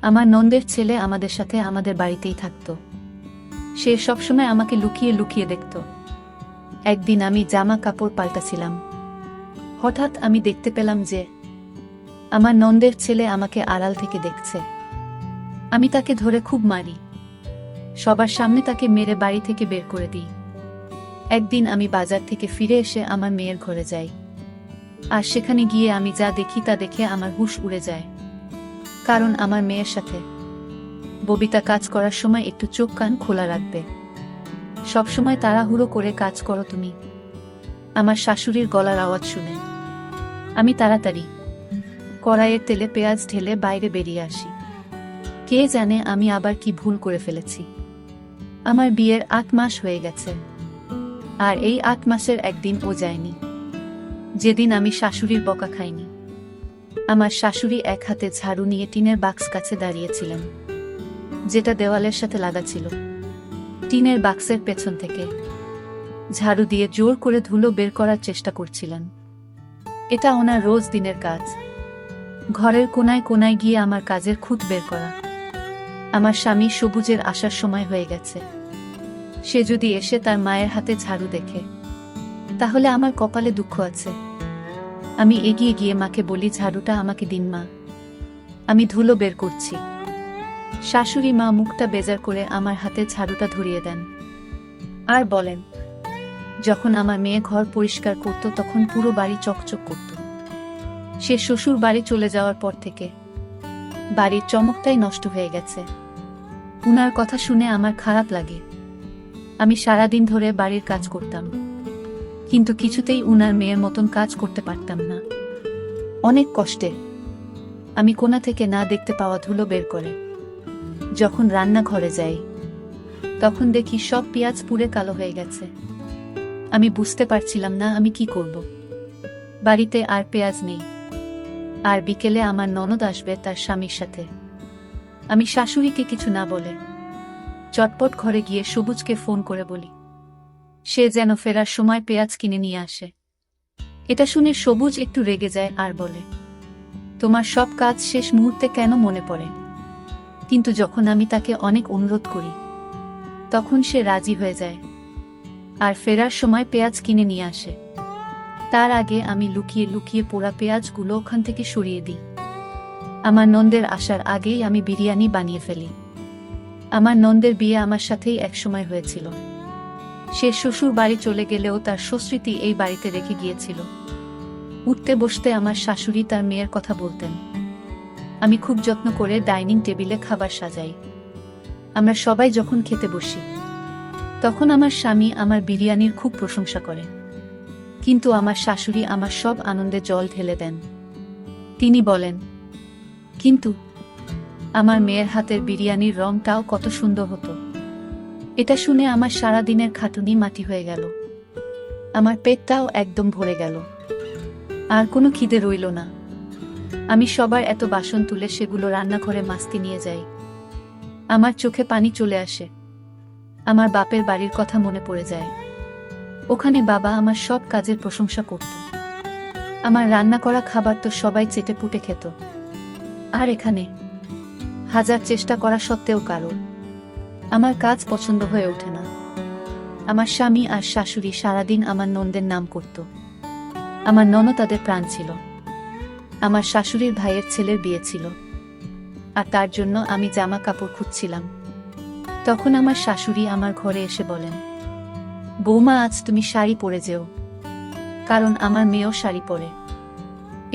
আমার নন্দের ছেলে আমাদের সাথে আমাদের বাড়িতেই থাকত। সে সবসময় আমাকে লুকিয়ে লুকিয়ে দেখত। একদিন আমি জামা কাপড় পাল্টাছিলাম। হঠাৎ আমি দেখতে পেলাম যে আমার নন্দের ছেলে আমাকে আড়াল থেকে দেখছে। আমি তাকে ধরে খুব মারি, সবার সামনে তাকে মেরে বাড়ি থেকে বের করে দিই। একদিন আমি বাজার থেকে ফিরে এসে আমার মেয়ের ঘরে যাই, আর সেখানে গিয়ে আমি যা দেখি তা দেখে আমার হুঁশ উড়ে যায়। কারণ আমার মেয়ের সাথে ববিতা কাজ করার সময় একটু চোখ কান খোলা রাখবে। সবসময় তাড়াহুড়ো করে কাজ করো তুমি। আমার শাশুড়ির গলার আওয়াজ শুনে আমি তাড়াতাড়ি কড়াইয়ের তেলে পেঁয়াজ ঢেলে বাইরে বেরিয়ে আসি। কে জানে আমি আবার কি ভুল করে ফেলেছি। আমার বিয়ের ৮ মাস হয়ে গেছে, আর এই ৮ মাসের একদিন ও যায়নি যেদিন আমি শাশুড়ির বকা খাইনি। আমার শাশুড়ি এক হাতে ঝাড়ু নিয়ে টিনের বাক্স কাছে দাঁড়িয়েছিলেন, যেটা দেওয়ালের সাথে লাগা ছিল। টিনের বাক্সের পেছন থেকে ঝাড়ু দিয়ে জোর করে ধুলো বের করার চেষ্টা করছিলেন। এটা ওনার রোজ দিনের কাজ, ঘরের কোনায় কোনায় গিয়ে আমার কাজের খুঁত বের করা। আমার স্বামী সবুজের আসার সময় হয়ে গেছে। সে যদি এসে তার মায়ের হাতে ঝাড়ু দেখে, তাহলে আমার কপালে দুঃখ আছে। আমি এগিয়ে গিয়ে মাকে বলি, ঝাড়ুটা আমাকে দিন মা, আমি ধুলো বের করছি। শাশুড়ি মা মুখটা বেজার করে আমার হাতে ঝাড়ুটা ধরিয়ে দেন, আর বলেন, যখন আমার মেয়ে ঘর পরিষ্কার করত তখন পুরো বাড়ি চকচক করত। সে শ্বশুর বাড়ি চলে যাওয়ার পর থেকে বাড়ির চমকটাই নষ্ট হয়ে গেছে। উনার কথা শুনে আমার খারাপ লাগে। আমি সারাদিন ধরে বাড়ির কাজ করতাম, কিন্তু কিছুতেই উনার মেয়ের মতন কাজ করতে পারতাম না। অনেক কষ্টে আমি কোণা থেকে না দেখতে পাওয়া ধুলো বের করে যখন রান্নাঘরে যাই, তখন দেখি সব পেঁয়াজ পুড়ে কালো হয়ে গেছে। আমি বুঝতে পারছিলাম না আমি কি করব। বাড়িতে আর পেঁয়াজ নেই, আর বিকেলে আমার ননদ আসবে তার স্বামীর সাথে। আমি শাশুড়িকে কিছু না বলে চটপট ঘরে গিয়ে সবুজকে ফোন করে বলি সে যেন ফেরার সময় পেঁয়াজ কিনে নিয়ে আসে। এটা শুনে সবুজ একটু রেগে যায় আর বলে, তোমার সব কাজ শেষ মুহূর্তে কেন মনে পড়ে? কিন্তু যখন আমি তাকে অনেক অনুরোধ করি, তখন সে রাজি হয়ে যায় আর ফেরার সময় পেঁয়াজ কিনে নিয়ে আসে। তার আগে আমি লুকিয়ে লুকিয়ে পোড়া পেঁয়াজগুলো ওখান থেকে সরিয়ে দিই। আমার নন্দের আসার আগেই আমি বিরিয়ানি বানিয়ে ফেলি। আমার নন্দের বিয়ে আমার সাথেই একসময় হয়েছিল। সে শ্বশুর বাড়ি চলে গেলেও তার সুস্মৃতি এই বাড়িতে রেখে গিয়েছিল। উঠতে বসতে আমার শাশুড়ি তার মেয়ের কথা বলতেন। আমি খুব যত্ন করে ডাইনিং টেবিলে খাবার সাজাই। আমরা সবাই যখন খেতে বসি, তখন আমার স্বামী আমার বিরিয়ানির খুব প্রশংসা করে, কিন্তু আমার শাশুড়ি আমার সব আনন্দে জল ঢেলে দেন। তিনি বলেন, কিন্তু আমার মেয়ের হাতের বিরিয়ানির রংটাও কত সুন্দর হতো। এটা শুনে আমার সারা দিনের খাটুনি মাটি হয়ে গেল। আমার পেটটাও একদম ভরে গেল, আর কোনো খিদে রইল না। আমি সবার এত বাসন তুলে সেগুলো রান্নাঘরে মাজতে নিয়ে যাই। আমার চোখে পানি চলে আসে। আমার বাপের বাড়ির কথা মনে পড়ে যায়। ওখানে বাবা আমার সব কাজের প্রশংসা করত। আমার রান্না করা খাবার তো সবাই চেটে পুটে খেত, আর এখানে হাজার চেষ্টা করা সত্ত্বেও কারোর আমার কাজ পছন্দ হয়ে ওঠে না। আমার স্বামী আর শাশুড়ি সারাদিন আমার নন্দের নাম করত। আমার ননদ তাদের প্রাণ ছিল। আমার শাশুড়ির ভাইয়ের ছেলের বিয়ে ছিল, আর তার জন্য আমি জামা কাপড় খুঁজছিলাম। তখন আমার শাশুড়ি আমার ঘরে এসে বলেন, বৌমা, আজ তুমি শাড়ি পরে যেও, কারণ আমার মেয়েও শাড়ি পরে।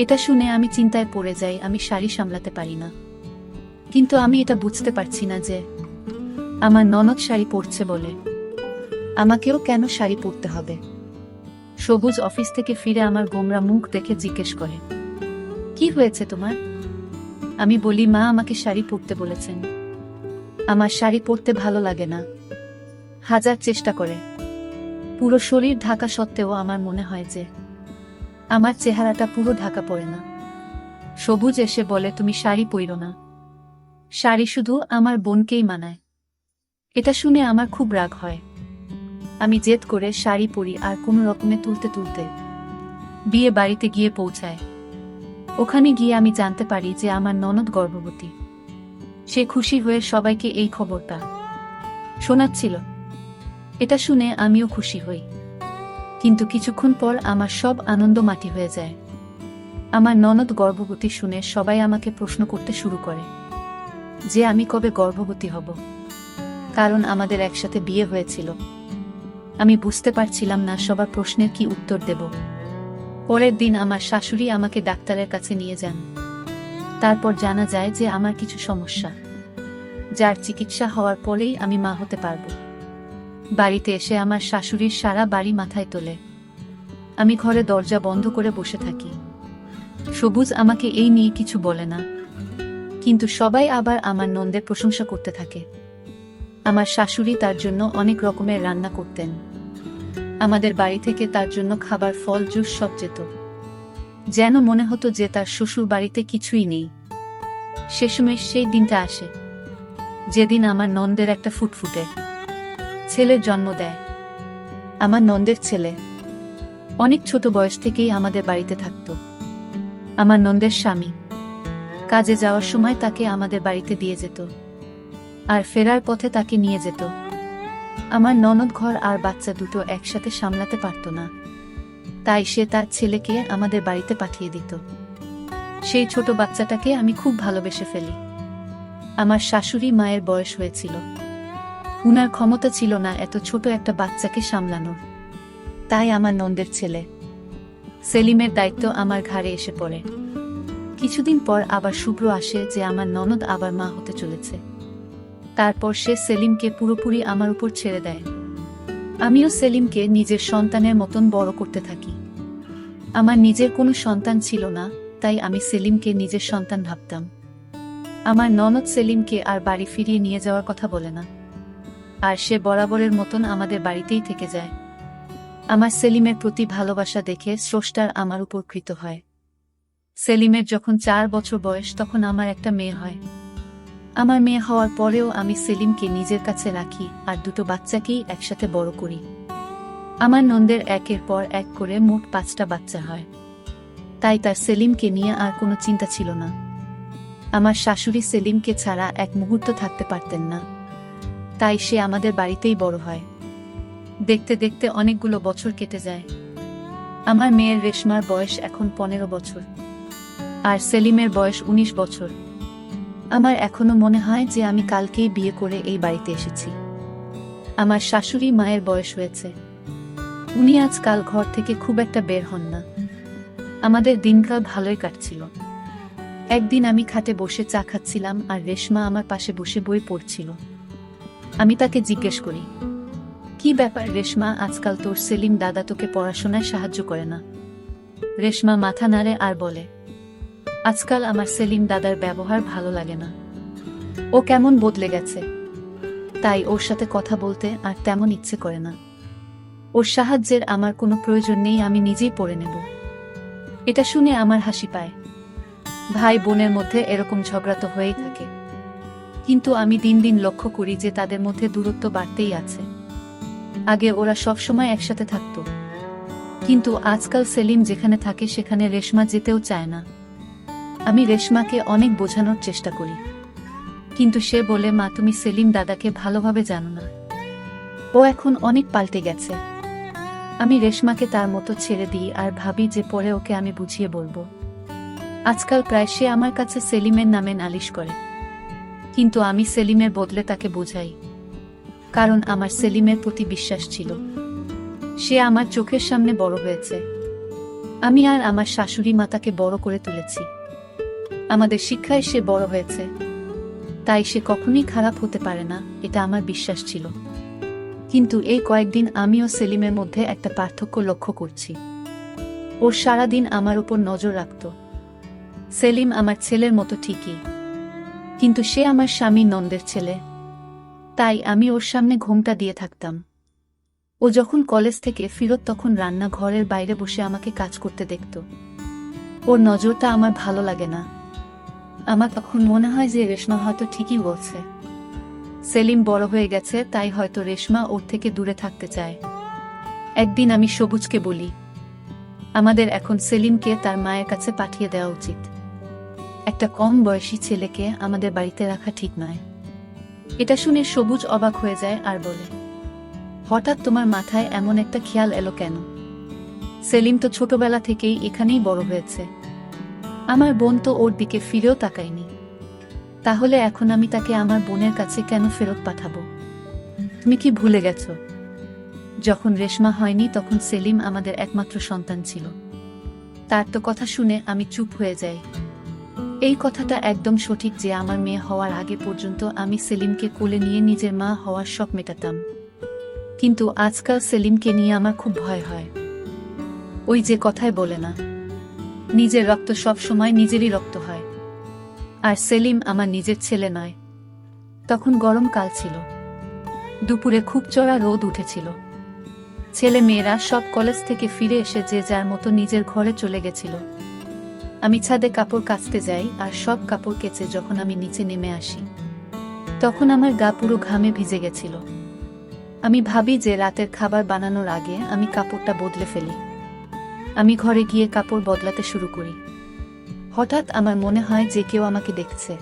এটা শুনে আমি চিন্তায় পড়ে যাই। আমি শাড়ি সামলাতে পারি না, কিন্তু আমি এটা বুঝতে পারছি না যে আমার ননদ শাড়ি পরছে বলে আমাকেও কেন শাড়ি পরতে হবে। সবুজ অফিস থেকে ফিরে আমার গোমরা মুখ দেখে জিজ্ঞেস করে, কি হয়েছে তোমার? আমি বলি, মা আমাকে শাড়ি পরতে বলেছেন। আমার শাড়ি পরতে ভালো লাগে না। হাজার চেষ্টা করে পুরো শরীর ঢাকা সত্ত্বেও আমার মনে হয় যে আমার চেহারাটা পুরো ঢাকা পড়ে না। সবুজ এসে বলে, তুমি শাড়ি পরো না, শাড়ি শুধু আমার বোনকেই মানায়। এটা শুনে আমার খুব রাগ হয়। আমি জেদ করে শাড়ি পরি, আর কোনো রকমে তুলতে তুলতে বিয়ে বাড়িতে গিয়ে পৌঁছায়। ওখানে গিয়ে আমি জানতে পারি যে আমার ননদ গর্ভবতী। সে খুশি হয়ে সবাইকে এই খবরটা শোনাচ্ছিল। এটা শুনে আমিও খুশি হই, কিন্তু কিছুক্ষণ পর আমার সব আনন্দ মাটি হয়ে যায়। আমার ননদ গর্ভবতী শুনে সবাই আমাকে প্রশ্ন করতে শুরু করে যে আমি কবে গর্ভবতী হব, কারণ আমাদের একসাথে বিয়ে হয়েছিল। আমি বুঝতে পারছিলাম না সবার প্রশ্নের কি উত্তর দেব। পরের দিন আমার শাশুড়ি আমাকে ডাক্তারের কাছে নিয়ে যান। তারপর জানা যায় যে আমার কিছু সমস্যা, যার চিকিৎসা হওয়ার পরেই আমি মা হতে পারব। বাড়িতে এসে আমার শাশুড়ির সারা বাড়ি মাথায় তোলে। আমি ঘরে দরজা বন্ধ করে বসে থাকি। সবুজ আমাকে এই নিয়ে কিছু বলে না, কিন্তু সবাই আবার আমার নন্দের প্রশংসা করতে থাকে। আমার শাশুড়ি তার জন্য অনেক রকমের রান্না করতেন। আমাদের বাড়ি থেকে তার জন্য খাবার, ফল, জুস সব যেত, যেন মনে হতো যে তার শ্বশুর বাড়িতে কিছুই নেই। শেষমেশ সেই দিনটা আসে যেদিন আমার নন্দের একটা ফুটফুটে ছেলের জন্ম দেয়। আমার নন্দের ছেলে অনেক ছোট বয়স থেকেই আমাদের বাড়িতে থাকত। আমার নন্দের স্বামী কাজে যাওয়ার সময় তাকে আমাদের বাড়িতে দিয়ে যেত, আর ফেরার পথে তাকে নিয়ে যেত। আমার ননদ ঘর আর বাচ্চা দুটো একসাথে সামলাতে পারত না, তাই সে তার ছেলেকে আমাদের বাড়িতে পাঠিয়ে দিত। সেই ছোট বাচ্চাটাকে আমি খুব ভালোবেসে ফেলি। আমার শাশুড়ি মায়ের বয়স হয়েছিল, উনার ক্ষমতা ছিল না এত ছোট একটা বাচ্চাকে সামলানোর। তাই আমার নন্দের ছেলে সেলিমের দায়িত্ব আমার ঘাড়ে এসে পড়ে। কিছুদিন পর আবার শুভ্র আসে যে আমার ননদ আবার মা হতে চলেছে। তারপর সে সেলিমকে পুরোপুরি আমার উপর ছেড়ে দেয়। আমিও সেলিমকে নিজের সন্তানের মতন বড় করতে থাকি। আমার নিজের কোনো সন্তান ছিল না, তাই আমি সেলিমকে নিজের সন্তান ভাবতাম। আমার ননদ সেলিমকে আর বাড়ি ফিরিয়ে নিয়ে যাওয়ার কথা বলে না, আর সে বরাবরের মতন আমাদের বাড়িতেই থেকে যায়। আমার সেলিমের প্রতি ভালোবাসা দেখে স্রষ্টার আমার উপর কৃত হয়। সেলিমের যখন 4 বছর বয়স তখন আমার একটা মেয়ে হয়। আমার মেয়ে হওয়ার পরেও আমি সেলিমকে নিজের কাছে রাখি আর দুটো বাচ্চাকেই একসাথে বড় করি। আমার নন্দের একের পর এক করে মোট 5টা বাচ্চা হয়, তাই তার সেলিমকে নিয়ে আর কোনো চিন্তা ছিল না। আমার শাশুড়ি সেলিমকে ছাড়া এক মুহূর্ত থাকতে পারতেন না, তাই সে আমাদের বাড়িতেই বড় হয়। দেখতে দেখতে অনেকগুলো বছর কেটে যায়। আমার মেয়ের রেশমার বয়স এখন 15 বছর, আর সেলিমের বয়স 19 বছর। আমার এখনো মনে হয় যে আমি কালকেই বিয়ে করে এই বাড়িতে এসেছি। আমার শাশুড়ি মায়ের বয়স হয়েছে, উনি আজকাল ঘর থেকে খুব একটা বের হন না। আমাদের দিনকাল ভালোই কাটছিল। একদিন আমি খাটে বসে চা খাচ্ছিলাম আর রেশমা আমার পাশে বসে বই পড়ছিল। আমি তাকে জিজ্ঞেস করি, কি ব্যাপার রেশমা, আজকাল তোর সেলিম দাদা তোকে পড়াশোনায় সাহায্য করে না? রেশমা মাথা নাড়ে আর বলে, আজকাল আমার সেলিম দাদার ব্যবহার ভালো লাগে না। ও কেমন বদলে গেছে, তাই ওর সাথে কথা বলতে আর তেমন ইচ্ছে করে না। ওর সাহায্যের আমার কোনো প্রয়োজন নেই, আমি নিজেই পড়ে নেব। এটা শুনে আমার হাসি পায়। ভাই বোনের মধ্যে এরকম ঝগড়া তো হয়েই থাকে, কিন্তু আমি দিন দিন লক্ষ্য করি যে তাদের মধ্যে দূরত্ব বাড়তেই আছে। আগে ওরা সবসময় একসাথে থাকত, কিন্তু আজকাল সেলিম যেখানে থাকে সেখানে রেশমা যেতেও চায় না। আমি রেশমাকে অনেক বোঝানোর চেষ্টা করি, কিন্তু সে বলে, মা তুমি সেলিম দাদাকে ভালোভাবে জানো না, ও এখন অনেক পাল্টে গেছে। আমি রেশমাকে তার মতো ছেড়ে দিই আর ভাবি যে পরে ওকে আমি বুঝিয়ে বলবো। আজকাল প্রায় সে আমার কাছে সেলিমের নামে নালিশ করে, কিন্তু আমি সেলিমের বদলে তাকে বোঝাই, কারণ আমার সেলিমের প্রতি বিশ্বাস ছিল। সে আমার চোখের সামনে বড় হয়েছে। আমি আর আমার শাশুড়ি মা তাকে বড় করে তুলেছি। আমাদের শিক্ষায় সে বড় হয়েছে, তাই সে কখনোই খারাপ হতে পারে না, এটা আমার বিশ্বাস ছিল। কিন্তু এই কয়েকদিন আমিও সেলিমের মধ্যে একটা পার্থক্য লক্ষ্য করছি। ও সারাদিন আমার উপর নজর রাখত। সেলিম আমার ছেলের মতো ঠিকই, কিন্তু সে আমার স্বামী নন্দের ছেলে, তাই আমি ওর সামনে ঘোমটা দিয়ে থাকতাম। ও যখন কলেজ থেকে ফিরত তখন রান্না ঘরের বাইরে বসে আমাকে কাজ করতে দেখত। ওর নজরটা আমার ভালো লাগে না। আমার তখন মনে হয় যে রেশমা হয়তো ঠিকই বলছে, সেলিম বড় হয়ে গেছে, তাই হয়তো রেশমা ওর থেকে দূরে থাকতে চায়। একদিন আমি সবুজকে বলি, আমাদের এখন সেলিমকে তার মায়ের কাছে পাঠিয়ে দেওয়া উচিত। একটা কম বয়সী ছেলেকে আমাদের বাড়িতে রাখা ঠিক নয়। এটা শুনে সবুজ অবাক হয়ে যায় আর বলে, হঠাৎ তোমার মাথায় এমন একটা খেয়াল এলো কেন? সেলিম তো ছোটবেলা থেকেই এখানেই বড় হয়েছে। আমার বোন তো ওর দিকে ফিরেও তাকায়নি। তাহলে এখন আমি তাকে আমার বোনের কাছে কেন ফেরত পাঠাবো? তুমি কি ভুলে গেছো যখন রেশমা হয়নি তখন সেলিম আমাদের একমাত্র সন্তান ছিল? তার তো কথা শুনে আমি চুপ হয়ে যাই। এই কথাটা একদম সঠিক যে আমার মেয়ে হওয়ার আগে পর্যন্ত আমি সেলিমকে কোলে নিয়ে নিজের মা হওয়ার শখ মেটাতাম। কিন্তু আজকাল সেলিমকে নিয়ে আমার খুব ভয় হয়। ওই যে কথায় বলে না, নিজের রক্ত সব সময় নিজেরই রক্ত হয়। আর সেলিম আমার নিজের ছেলে নয়। তখন গরমকাল ছিল, দুপুরে খুব চড়া রোদ উঠেছিল। ছেলে মেয়েরা সব কলেজ থেকে ফিরে এসে যে যার মতো নিজের ঘরে চলে গেছিল। আমি ছাদে কাপড় কাচতে যাই আর সব কাপড় কেচে যখন আমি নিচে নেমে আসি তখন আমার গা পুরো ঘামে ভিজে গেছিল। আমি ভাবি যে রাতের খাবার বানানোর আগে আমি কাপড়টা বদলে ফেলি। আমি ঘরে গিয়ে কাপড় বদলাতে শুরু করি। হঠাৎ আমার মনে হয় যে কেউ আমাকে দেখছে।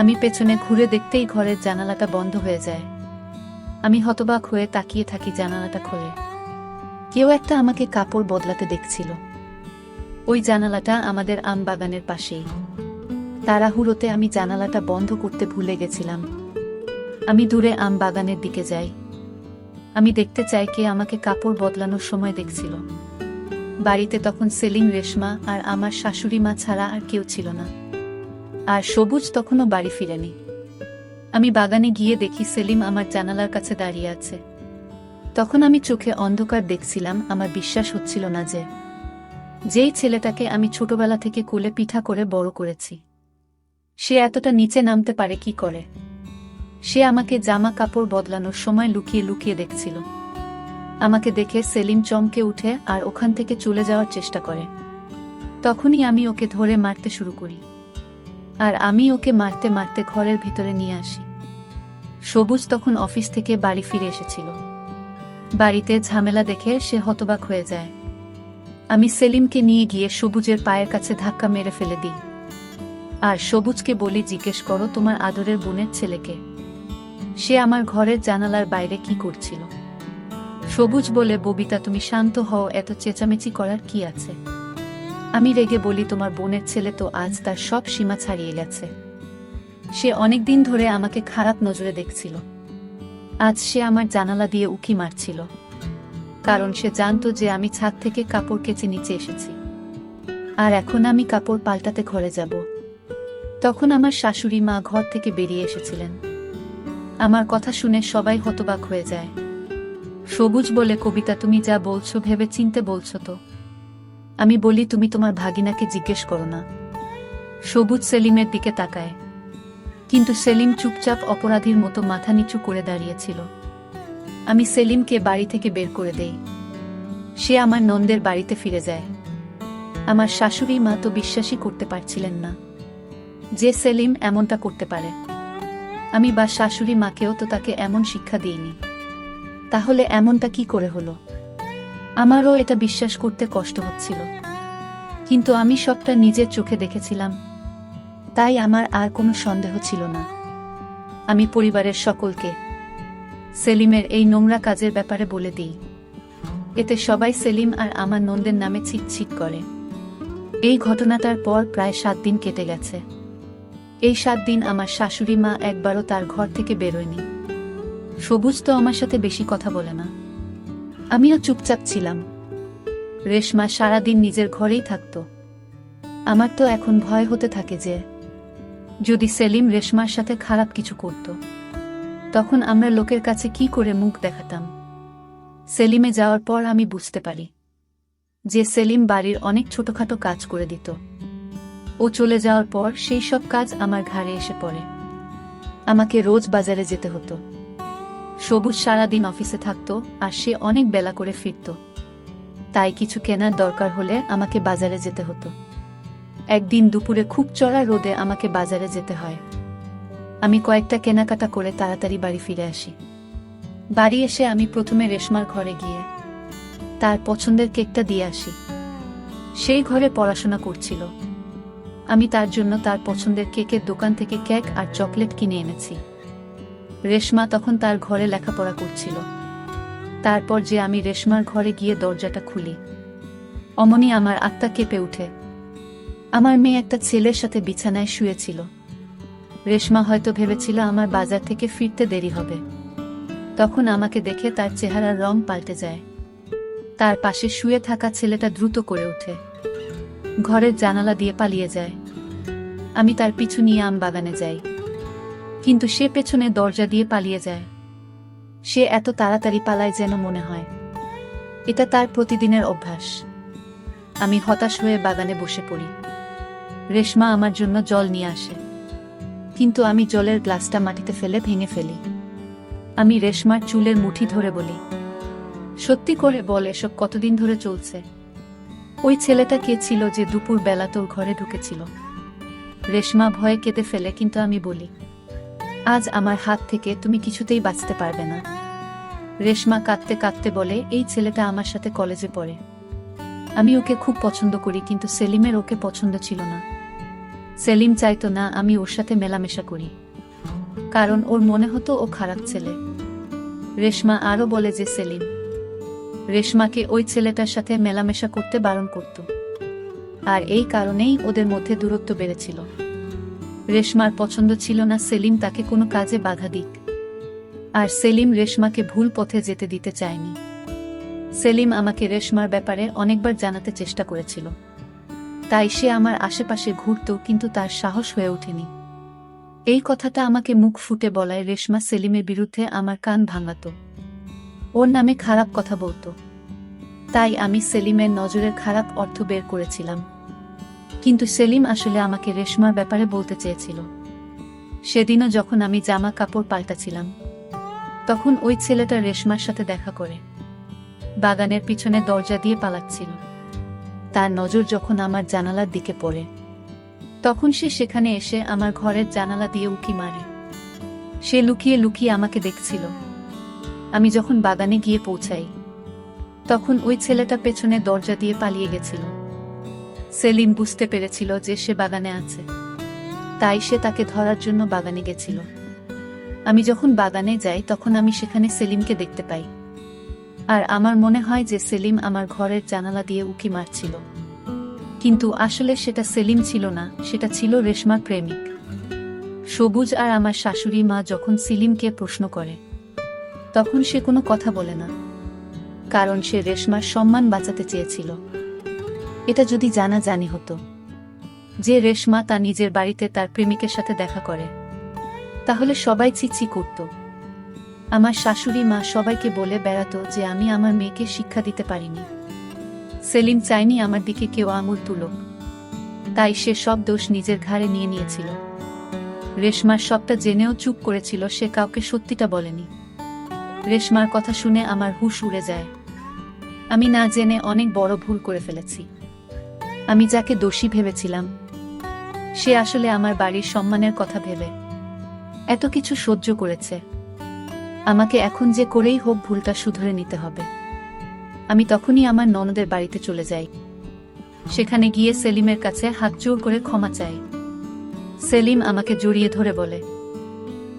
আমি পেছনে ঘুরে দেখতেই ঘরের জানালাটা বন্ধ হয়ে যায়। আমি হতবাক হয়ে তাকিয়ে থাকি, জানালাটা খোলে। কেউ একটা আমাকে কাপড় বদলাতে দেখছিল। ওই জানালাটা আমাদের আম বাগানের পাশেই। তাড়াহুড়োতে আমি জানালাটা বন্ধ করতে ভুলে গেছিলাম। আমি দূরে আম বাগানের দিকে যাই। আমি দেখতে চাই কে আমাকে কাপড় বদলানোর সময় দেখছিল। বাড়িতে তখন সেলিম, রেশমা আর আমার শাশুড়ি মা ছাড়া আর কেউ ছিল না। আর সবুজ তখনও বাড়ি ফিরেনি। আমি বাগানে গিয়ে দেখি সেলিম আমার জানালার কাছে দাঁড়িয়ে আছে। তখন আমি চোখে অন্ধকার দেখছিলাম। আমার বিশ্বাস হচ্ছিল না যে যেই ছেলেটাকে আমি ছোটবেলা থেকে কোলে পিঠা করে বড় করেছি সে এতটা নিচে নামতে পারে কি করে। সে আমাকে জামা কাপড় বদলানোর সময় লুকিয়ে লুকিয়ে দেখছিল। আমাকে দেখে সেলিম চমকে উঠে আর ওখান থেকে চলে যাওয়ার চেষ্টা করে। তখনই আমি ওকে ধরে মারতে শুরু করি। আর আমি ওকে মারতে মারতে ঘরের ভিতরে নিয়ে আসি। সবুজ তখন অফিস থেকে বাড়ি ফিরে এসেছিল। বাড়িতে ঝামেলা দেখে সে হতবাক হয়ে যায়। আমি সেলিমকে নিয়ে গিয়ে সবুজের পায়ের কাছে ধাক্কা মেরে ফেলে দিই। আর সবুজকে বলি, জিজ্ঞেস করো তোমার আদরের বোনের ছেলেকে, সে আমার ঘরের জানালার বাইরে কি করছিল। সবুজ বলে, ববিতা তুমি শান্ত হও, এত চেঁচামেচি করার কি আছে? আমি রেগে বলি, তোমার বোনের ছেলে তো আজ তার সব সীমা ছাড়িয়ে গেছে। সে অনেকদিন ধরে আমাকে খারাপ নজরে দেখছিল। আজ সে আমার জানালা দিয়ে উঁকি মারছিল, কারণ সে জানতো যে আমি ছাদ থেকে কাপড় কেচে নিচে এসেছি। আর এখন আমি কাপড় পাল্টাতে ঘরে যাব। তখন আমার শাশুড়ি মা ঘর থেকে বেরিয়ে এসেছিলেন। আমার কথা শুনে সবাই হতবাক হয়ে যায়। সবুজ বলে, কবিতা তুমি যা বলছো ভেবে চিনতে বলছো তো? আমি বলি, তুমি তোমার ভাগিনাকে জিজ্ঞেস করো না। সবুজ সেলিমের দিকে তাকায়, কিন্তু সেলিম চুপচাপ অপরাধীর মতো মাথা নিচু করে দাঁড়িয়েছিল। আমি সেলিমকে বাড়ি থেকে বের করে দেই। সে আমার নন্দের বাড়িতে ফিরে যায়। আমার শাশুড়ি মা তো বিশ্বাসই করতে পারছিলেন না যে সেলিম এমনটা করতে পারে। আমি বা শাশুড়ি মাকেও তো তাকে এমন শিক্ষা দিইনি, তাহলে এমনটা কি করে হলো? আমারও এটা বিশ্বাস করতে কষ্ট হচ্ছিল, কিন্তু আমি সবটা নিজের চোখে দেখেছিলাম, তাই আমার আর কোনো সন্দেহ ছিল না। আমি পরিবারের সকলকে সেলিমের এই নোংরা কাজের ব্যাপারে বলে দিই। এতে সবাই সেলিম আর আমার নন্দের নামে ছিটছিট করে। এই ঘটনাটার পর প্রায় 7 দিন কেটে গেছে। এই 7 দিন আমার শাশুড়ি মা একবারও তার ঘর থেকে বেরোয়নি। সবুজ তো আমার সাথে বেশি কথা বলে না, আমিও চুপচাপ ছিলাম। রেশমা সারাদিন নিজের ঘরেই থাকত। আমার তো এখন ভয় হতে থাকে যে যদি সেলিম রেশমার সাথে খারাপ কিছু করত, তখন আমরা লোকের কাছে কি করে মুখ দেখাতাম। সেলিমে যাওয়ার পর আমি বুঝতে পারি যে সেলিম বাড়ির অনেক ছোটখাটো কাজ করে দিত। ও চলে যাওয়ার পর সেই সব কাজ আমার ঘাড়ে এসে পড়ে। আমাকে রোজ বাজারে যেতে হতো। সবুজ সারাদিন অফিসে থাকতো আর সে অনেক বেলা করে ফিরত, তাই কিছু কেনার দরকার হলে আমাকে বাজারে যেতে হতো। একদিন দুপুরে খুব চড়া রোদে আমাকে বাজারে যেতে হয়। আমি কয়েকটা কেনাকাটা করে তাড়াতাড়ি বাড়ি ফিরে আসি। বাড়ি এসে আমি প্রথমে রেশমার ঘরে গিয়ে তার পছন্দের কেকটা দিয়ে আসি। সেই ঘরে পড়াশোনা করছিল। আমি তার জন্য তার পছন্দের কেকের দোকান থেকে কেক আর চকলেট কিনে এনেছি। রেশমা তখন তার ঘরে লেখাপড়া করছিল। তারপর যে আমি রেশমার ঘরে গিয়ে দরজাটা খুলি, অমনি আমার আত্মা কেঁপে উঠে। আমার মেয়ে একটা ছেলের সাথে বিছানায় শুয়েছিল। রেশমা হয়তো ভেবেছিল আমার বাজার থেকে ফিরতে দেরি হবে। তখন আমাকে দেখে তার চেহারার রং পাল্টে যায়। তার পাশে শুয়ে থাকা ছেলেটা দ্রুত করে ওঠে, ঘরের জানালা দিয়ে পালিয়ে যায়। আমি তার পিছু নিয়ে আম বাগানে যাই, কিন্তু সে পেছনে দরজা দিয়ে পালিয়ে যায়। সে এত তাড়াতাড়ি পালায় যেন মনে হয় এটা তার প্রতিদিনের অভ্যাস। আমি হতাশ হয়ে বাগানে বসে পড়ি। রেশমা আমার জন্য জল নিয়ে আসে, কিন্তু আমি জলের গ্লাসটা মাটিতে ফেলে ভেঙে ফেলি। আমি রেশমার চুলের মুঠি ধরে বলি, সত্যি করে বল, এসব কতদিন ধরে চলছে? ওই ছেলেটা কে ছিল যে দুপুর বেলা তোর ঘরে ঢুকেছিল? রেশমা ভয়ে কেঁদে ফেলে, কিন্তু আমি বলি, আজ আমার হাত থেকে তুমি কিছুতেই বাঁচতে পারবে না। রেশমা কাঁদতে কাঁদতে বলে, এই ছেলেটা আমার সাথে কলেজে পড়ে। আমি ওকে খুব পছন্দ করি, কিন্তু সেলিমের ওকে পছন্দ ছিল না। সেলিম চাইতো না আমি ওর সাথে মেলামেশা করি, কারণ ওর মনে হতো ও খারাপ ছেলে। রেশমা আরও বলে যে সেলিম রেশমাকে ওই ছেলেটার সাথে মেলামেশা করতে বারণ করত, আর এই কারণেই ওদের মধ্যে দূরত্ব বেড়েছিল। রেশমার পছন্দ ছিল না সেলিম তাকে কোনো কাজে বাধা দিক, আর সেলিম রেশমাকে ভুল পথে যেতে দিতে চায়নি। সেলিম আমাকে রেশমার ব্যাপারে অনেকবার জানাতে চেষ্টা করেছিল, তাই সে আমার আশেপাশে ঘুরত, কিন্তু তার সাহস হয়ে ওঠেনি। এই কথাটা আমাকে মুখ ফুটে বলায় রেশমা সেলিমের বিরুদ্ধে আমার কান ভাঙাত, ওর নামে খারাপ কথা বলতো। তাই আমি সেলিমের নজরের খারাপ অর্থ বের করেছিলাম, কিন্তু সেলিম আসলে আমাকে রেশমার ব্যাপারে বলতে চেয়েছিল। সেদিনও যখন আমি জামা কাপড় পাল্টাছিলাম, তখন ওই ছেলেটা রেশমার সাথে দেখা করে বাগানের পিছনে দরজা দিয়ে পালাচ্ছিল। তার নজর যখন আমার জানালার দিকে পড়ে, তখন সে সেখানে এসে আমার ঘরের জানালা দিয়ে উঁকি মারে। সে লুকিয়ে লুকিয়ে আমাকে দেখছিল। আমি যখন বাগানে গিয়ে পৌঁছাই, তখন ওই ছেলেটা পেছনে দরজা দিয়ে পালিয়ে গেছিল। সেলিম বুঝতে পেরেছিল যে সে বাগানে আছে, তাই সে তাকে ধরার জন্য বাগানে গেছিল। আমি যখন বাগানে যাই, তখন আমি সেখানে সেলিমকে দেখতে পাই, আর আমার মনে হয় যে সেলিম আমার ঘরের জানালা দিয়ে উঁকি মারছিল। কিন্তু আসলে সেটা সেলিম ছিল না, সেটা ছিল রেশমার প্রেমিক সবুজ। আর আমার শাশুড়ি মা যখন সেলিমকে প্রশ্ন করে, তখন সে কোনো কথা বলে না, কারণ সে রেশমার সম্মান বাঁচাতে চেয়েছিল। এটা যদি জানাজানি হতো যে রেশমা তার নিজের বাড়িতে তার প্রেমিকের সাথে দেখা করে, তাহলে সবাই ছিছি করত। আমার শাশুড়ি মা সবাইকে বলে বেড়াতো যে আমি আমার মেয়েকে শিক্ষা দিতে পারিনি। সেলিম চায়নি আমার দিকে কেউ আঙুল তুলুক, তাই সে সব দোষ নিজের ঘাড়ে নিয়ে নিয়েছিল। রেশমার সবটা জেনেও চুপ করেছিল, সে কাউকে সত্যিটা বলেনি। রেশমার কথা শুনে আমার হুঁশ উড়ে যায়। আমি না জেনে অনেক বড় ভুল করে ফেলেছি। আমি যাকে দোষী ভেবেছিলাম, সে আসলে আমার বাড়ির সম্মানের কথা ভেবে এত কিছু সহ্য করেছে। আমাকে এখন যে করেই হোক ভুলটা শুধরে নিতে হবে। আমি তখনই আমার ননদের বাড়িতে চলে যাই। সেখানে গিয়ে সেলিমের কাছে হাত জোর করে ক্ষমা চাই। সেলিম আমাকে জড়িয়ে ধরে বলে,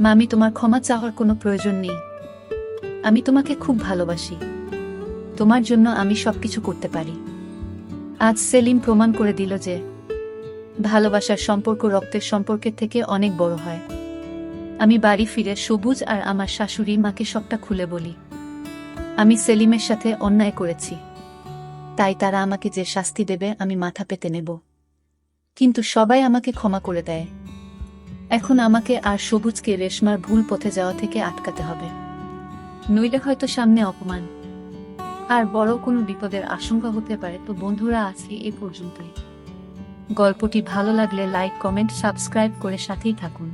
মামি, তোমার ক্ষমা চাওয়ার কোনো প্রয়োজন নেই। আমি তোমাকে খুব ভালোবাসি, তোমার জন্য আমি সবকিছু করতে পারি। আজ সেলিম প্রমাণ করে দিল যে ভালোবাসার সম্পর্ক রক্তের সম্পর্কের থেকে অনেক বড় হয়। আমি বাড়ি ফিরে সবুজ আর আমার শাশুড়ি মাকে সবটা খুলে বলি। আমি সেলিমের সাথে অন্যায় করেছি, তাই তারা আমাকে যে শাস্তি দেবে আমি মাথা পেতে নেব। কিন্তু সবাই আমাকে ক্ষমা করে দেয়। এখন আমাকে আর সবুজকে রেশমার ভুল পথে যাওয়া থেকে আটকাতে হবে, নইলে হয়তো সামনে অপমান আর বড় কোনো বিপদের আশঙ্কা হতে পারে। তো বন্ধুরা, আজকে এই পর্যন্তই। গল্পটি ভালো লাগলে লাইক, কমেন্ট, সাবস্ক্রাইব করে সাথেই থাকুন।